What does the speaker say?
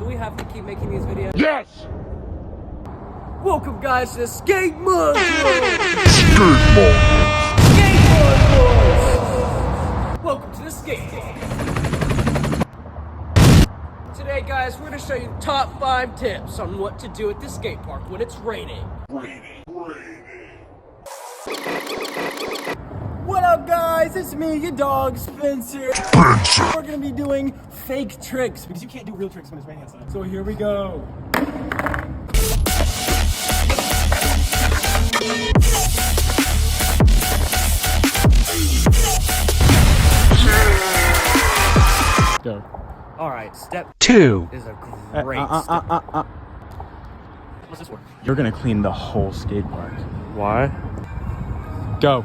Do we have to keep making these videos? Yes! Welcome guys to the Skateboard Boys! Welcome to the Skatepark. Today guys, we're going to show you top 5 tips on what to do at the skate park when it's raining. What up guys, it's me, your dog, Spencer. We're gonna be doing fake tricks because you can't do real tricks when it's raining outside. So here we go. Go. Alright, step 2 is a great step. What's this one? You're gonna clean the whole skate park. Why? Go.